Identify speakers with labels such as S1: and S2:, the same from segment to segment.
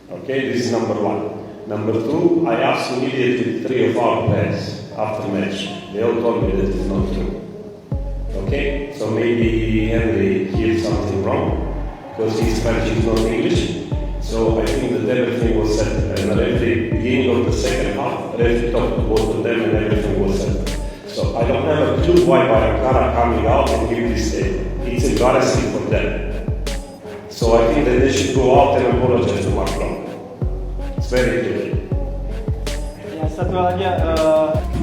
S1: Okay, this is number one. Number two, I asked immediately three of our players after match. They all told me that it's not true. Okay, so maybe Henry heard something wrong because his Spanish is not English. So I think that everything was set. And at the beginning of the second half, referee talked to both of them and everything was set. So I don't have a clue why Bayangkara coming out and give this statement. It's embarrassing for them. So I think that they should go out and apologize to Macron. It's very clear.
S2: Ya, satu lagi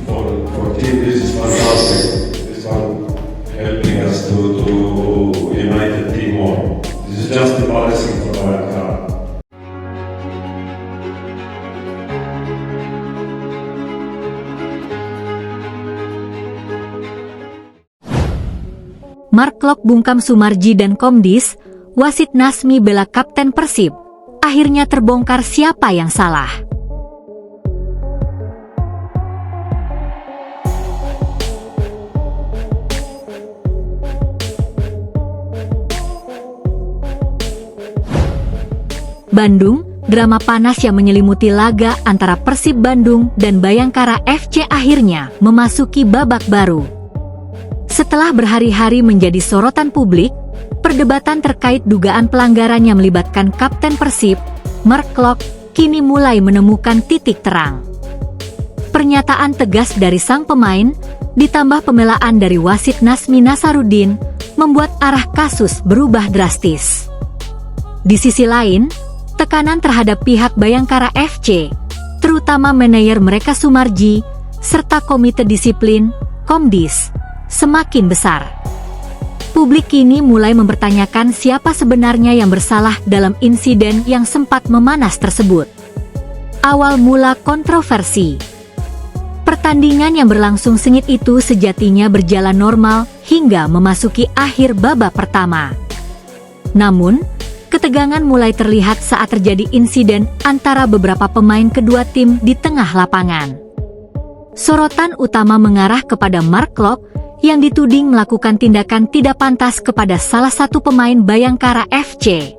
S1: For team, this is fantastic. This one helping us to unite the team more. This is just embarrassing for Bayangkara.
S3: Mark Klok bungkam Soemarji dan Komdis, wasit Nasmi bela Kapten Persib. Akhirnya terbongkar siapa yang salah. Bandung, drama panas yang menyelimuti laga antara Persib Bandung dan Bayangkara FC akhirnya memasuki babak baru. Setelah berhari-hari menjadi sorotan publik, perdebatan terkait dugaan pelanggaran yang melibatkan Kapten Persib, Mark Klok, kini mulai menemukan titik terang. Pernyataan tegas dari sang pemain, ditambah pembelaan dari wasit Nasmi Nasaruddin, membuat arah kasus berubah drastis. Di sisi lain, tekanan terhadap pihak Bayangkara FC, terutama manajer mereka Soemarji, serta Komite Disiplin, Komdis, semakin besar. Publik kini mulai mempertanyakan siapa sebenarnya yang bersalah dalam insiden yang sempat memanas tersebut. Awal mula kontroversi. Pertandingan yang berlangsung sengit itu sejatinya berjalan normal hingga memasuki akhir babak pertama. Namun, ketegangan mulai terlihat saat terjadi insiden antara beberapa pemain kedua tim di tengah lapangan. Sorotan utama mengarah kepada Mark Klok yang dituding melakukan tindakan tidak pantas kepada salah satu pemain Bayangkara FC.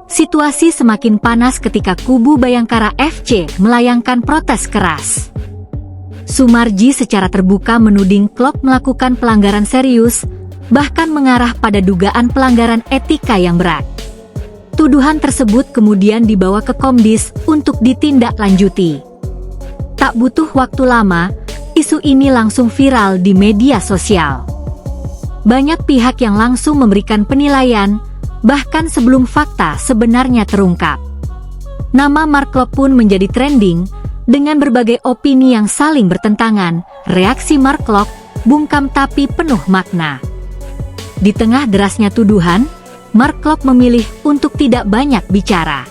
S3: Situasi semakin panas ketika kubu Bayangkara FC melayangkan protes keras. Soemarji secara terbuka menuding Klok melakukan pelanggaran serius, bahkan mengarah pada dugaan pelanggaran etika yang berat. Tuduhan tersebut kemudian dibawa ke Komdis untuk ditindaklanjuti. Tak butuh waktu lama, isu ini langsung viral di media sosial. Banyak pihak yang langsung memberikan penilaian, bahkan sebelum fakta sebenarnya terungkap. Nama Mark Klok pun menjadi trending, dengan berbagai opini yang saling bertentangan. Reaksi Mark Klok, bungkam tapi penuh makna. Di tengah derasnya tuduhan, Mark Klok memilih untuk tidak banyak bicara.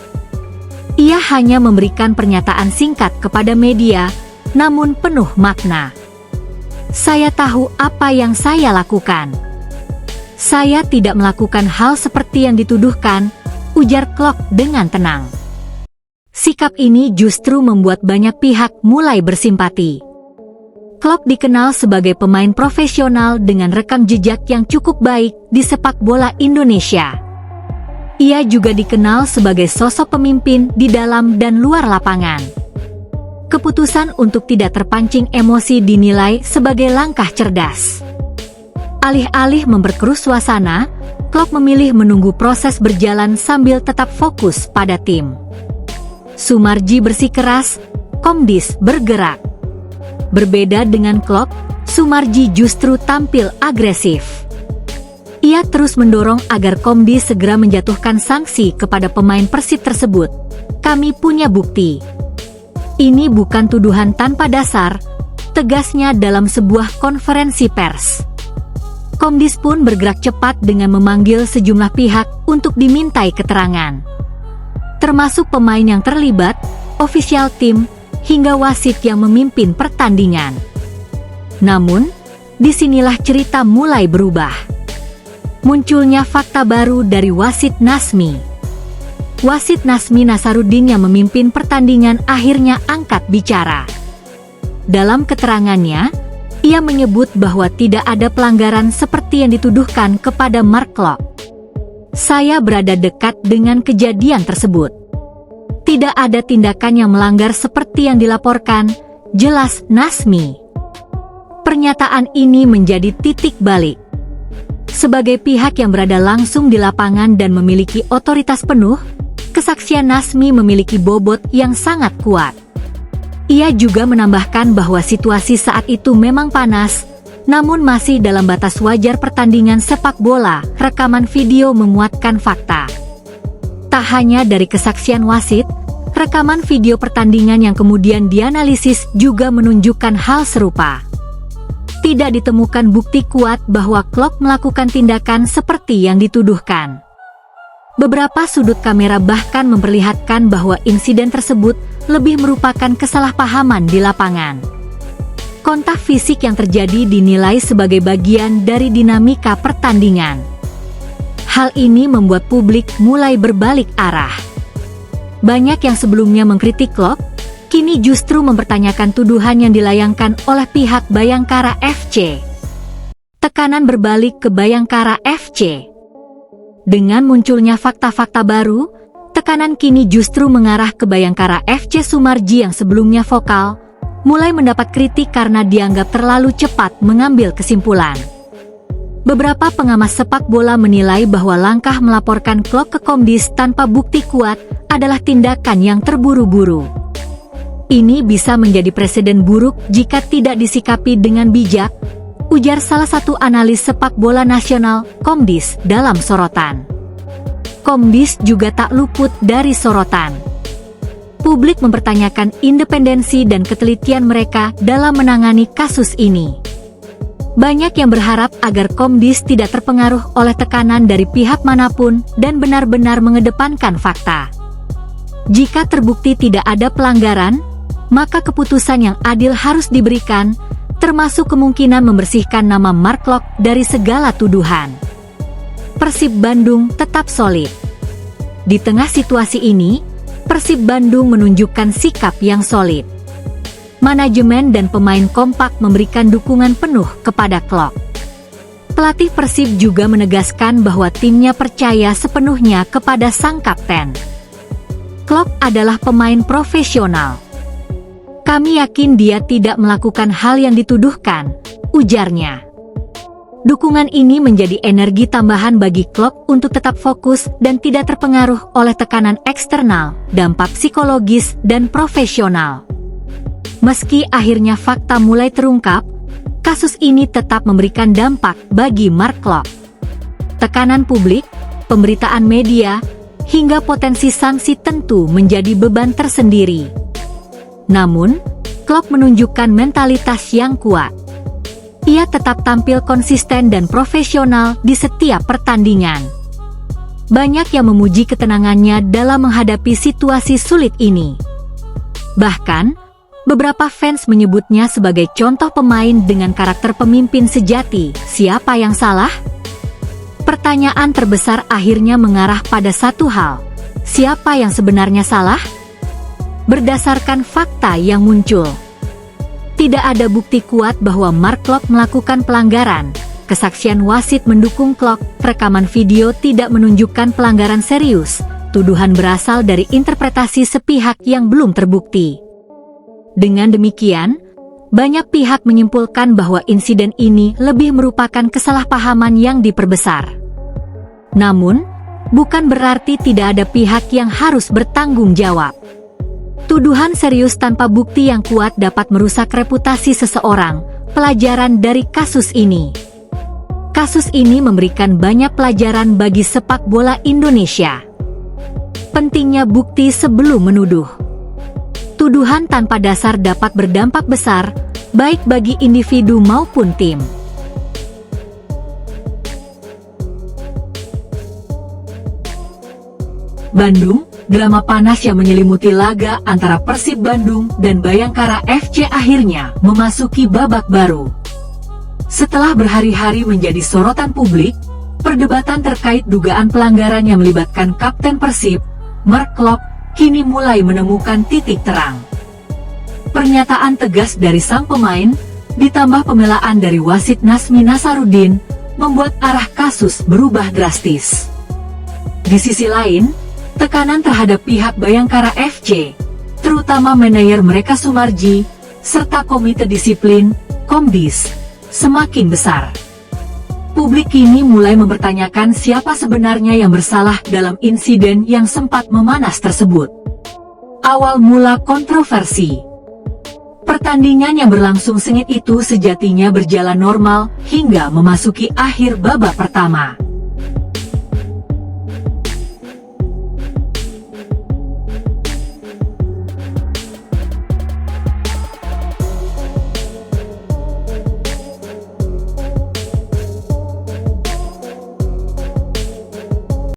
S3: Ia hanya memberikan pernyataan singkat kepada media, namun penuh makna. Saya tahu apa yang saya lakukan. Saya tidak melakukan hal seperti yang dituduhkan, ujar Klok dengan tenang. Sikap ini justru membuat banyak pihak mulai bersimpati. Klok dikenal sebagai pemain profesional dengan rekam jejak yang cukup baik di sepak bola Indonesia. Ia juga dikenal sebagai sosok pemimpin di dalam dan luar lapangan. Keputusan untuk tidak terpancing emosi dinilai sebagai langkah cerdas. Alih-alih memperkeruh suasana, Klok memilih menunggu proses berjalan sambil tetap fokus pada tim. Soemarji bersikeras, Komdis bergerak. Berbeda dengan Klok, Soemarji justru tampil agresif. Ia terus mendorong agar Komdis segera menjatuhkan sanksi kepada pemain Persib tersebut. Kami punya bukti. Ini bukan tuduhan tanpa dasar, tegasnya dalam sebuah konferensi pers. Komdis pun bergerak cepat dengan memanggil sejumlah pihak untuk dimintai keterangan. Termasuk pemain yang terlibat, ofisial tim, hingga wasit yang memimpin pertandingan. Namun, disinilah cerita mulai berubah. Munculnya fakta baru dari wasit Nasmi. Wasit Nasmi Nasaruddin yang memimpin pertandingan akhirnya angkat bicara. Dalam keterangannya, ia menyebut bahwa tidak ada pelanggaran seperti yang dituduhkan kepada Mark Klok. Saya berada dekat dengan kejadian tersebut. Tidak ada tindakan yang melanggar seperti yang dilaporkan, jelas Nasmi. Pernyataan ini menjadi titik balik. Sebagai pihak yang berada langsung di lapangan dan memiliki otoritas penuh, kesaksian Nasmi memiliki bobot yang sangat kuat. Ia juga menambahkan bahwa situasi saat itu memang panas, namun masih dalam batas wajar pertandingan sepak bola. Rekaman video menguatkan fakta. Tak hanya dari kesaksian wasit, rekaman video pertandingan yang kemudian dianalisis juga menunjukkan hal serupa. Tidak ditemukan bukti kuat bahwa Klok melakukan tindakan seperti yang dituduhkan. Beberapa sudut kamera bahkan memperlihatkan bahwa insiden tersebut lebih merupakan kesalahpahaman di lapangan. Kontak fisik yang terjadi dinilai sebagai bagian dari dinamika pertandingan. Hal ini membuat publik mulai berbalik arah. Banyak yang sebelumnya mengkritik Klok, kini justru mempertanyakan tuduhan yang dilayangkan oleh pihak Bayangkara FC. Tekanan berbalik ke Bayangkara FC. Dengan munculnya fakta-fakta baru, tekanan kini justru mengarah ke Bayangkara FC. Sumarji yang sebelumnya vokal, mulai mendapat kritik karena dianggap terlalu cepat mengambil kesimpulan. Beberapa pengamat sepak bola menilai bahwa langkah melaporkan Klok ke Komdis tanpa bukti kuat adalah tindakan yang terburu-buru. Ini bisa menjadi presiden buruk jika tidak disikapi dengan bijak, ujar salah satu analis sepak bola nasional, Komdis, dalam sorotan. Komdis juga tak luput dari sorotan. Publik mempertanyakan independensi dan ketelitian mereka dalam menangani kasus ini. Banyak yang berharap agar Komdis tidak terpengaruh oleh tekanan dari pihak manapun dan benar-benar mengedepankan fakta. Jika terbukti tidak ada pelanggaran, maka keputusan yang adil harus diberikan, termasuk kemungkinan membersihkan nama Mark Klok dari segala tuduhan. Persib Bandung tetap solid. Di tengah situasi ini, Persib Bandung menunjukkan sikap yang solid. Manajemen dan pemain kompak memberikan dukungan penuh kepada Klok. Pelatih Persib juga menegaskan bahwa timnya percaya sepenuhnya kepada sang kapten. Klok adalah pemain profesional. Kami yakin dia tidak melakukan hal yang dituduhkan, ujarnya. Dukungan ini menjadi energi tambahan bagi Klok untuk tetap fokus dan tidak terpengaruh oleh tekanan eksternal, dampak psikologis dan profesional. Meski akhirnya fakta mulai terungkap, kasus ini tetap memberikan dampak bagi Mark Klok. Tekanan publik, pemberitaan media, hingga potensi sanksi tentu menjadi beban tersendiri. Namun, Klok menunjukkan mentalitas yang kuat. Ia tetap tampil konsisten dan profesional di setiap pertandingan. Banyak yang memuji ketenangannya dalam menghadapi situasi sulit ini. Bahkan, beberapa fans menyebutnya sebagai contoh pemain dengan karakter pemimpin sejati. Siapa yang salah? Pertanyaan terbesar akhirnya mengarah pada satu hal. Siapa yang sebenarnya salah? Berdasarkan fakta yang muncul, tidak ada bukti kuat bahwa Mark Klok melakukan pelanggaran. Kesaksian wasit mendukung Klok, rekaman video tidak menunjukkan pelanggaran serius. Tuduhan berasal dari interpretasi sepihak yang belum terbukti. Dengan demikian, banyak pihak menyimpulkan bahwa insiden ini lebih merupakan kesalahpahaman yang diperbesar. Namun, bukan berarti tidak ada pihak yang harus bertanggung jawab. Tuduhan serius tanpa bukti yang kuat dapat merusak reputasi seseorang. Pelajaran dari kasus ini. Kasus ini memberikan banyak pelajaran bagi sepak bola Indonesia. Pentingnya bukti sebelum menuduh. Tuduhan tanpa dasar dapat berdampak besar, baik bagi individu maupun tim. Bandung, drama panas yang menyelimuti laga antara Persib Bandung dan Bayangkara FC akhirnya memasuki babak baru. Setelah berhari-hari menjadi sorotan publik, perdebatan terkait dugaan pelanggaran yang melibatkan Kapten Persib, Mark Klok, kini mulai menemukan titik terang. Pernyataan tegas dari sang pemain, ditambah pembelaan dari wasit Nasmi Nasaruddin, membuat arah kasus berubah drastis. Di sisi lain, Tekanan terhadap pihak Bayangkara FC, terutama manajer mereka Sumarji, serta Komite Disiplin, Komdis, semakin besar. Publik kini mulai mempertanyakan siapa sebenarnya yang bersalah dalam insiden yang sempat memanas tersebut. Awal mula kontroversi. Pertandingan yang berlangsung sengit itu sejatinya berjalan normal hingga memasuki akhir babak pertama.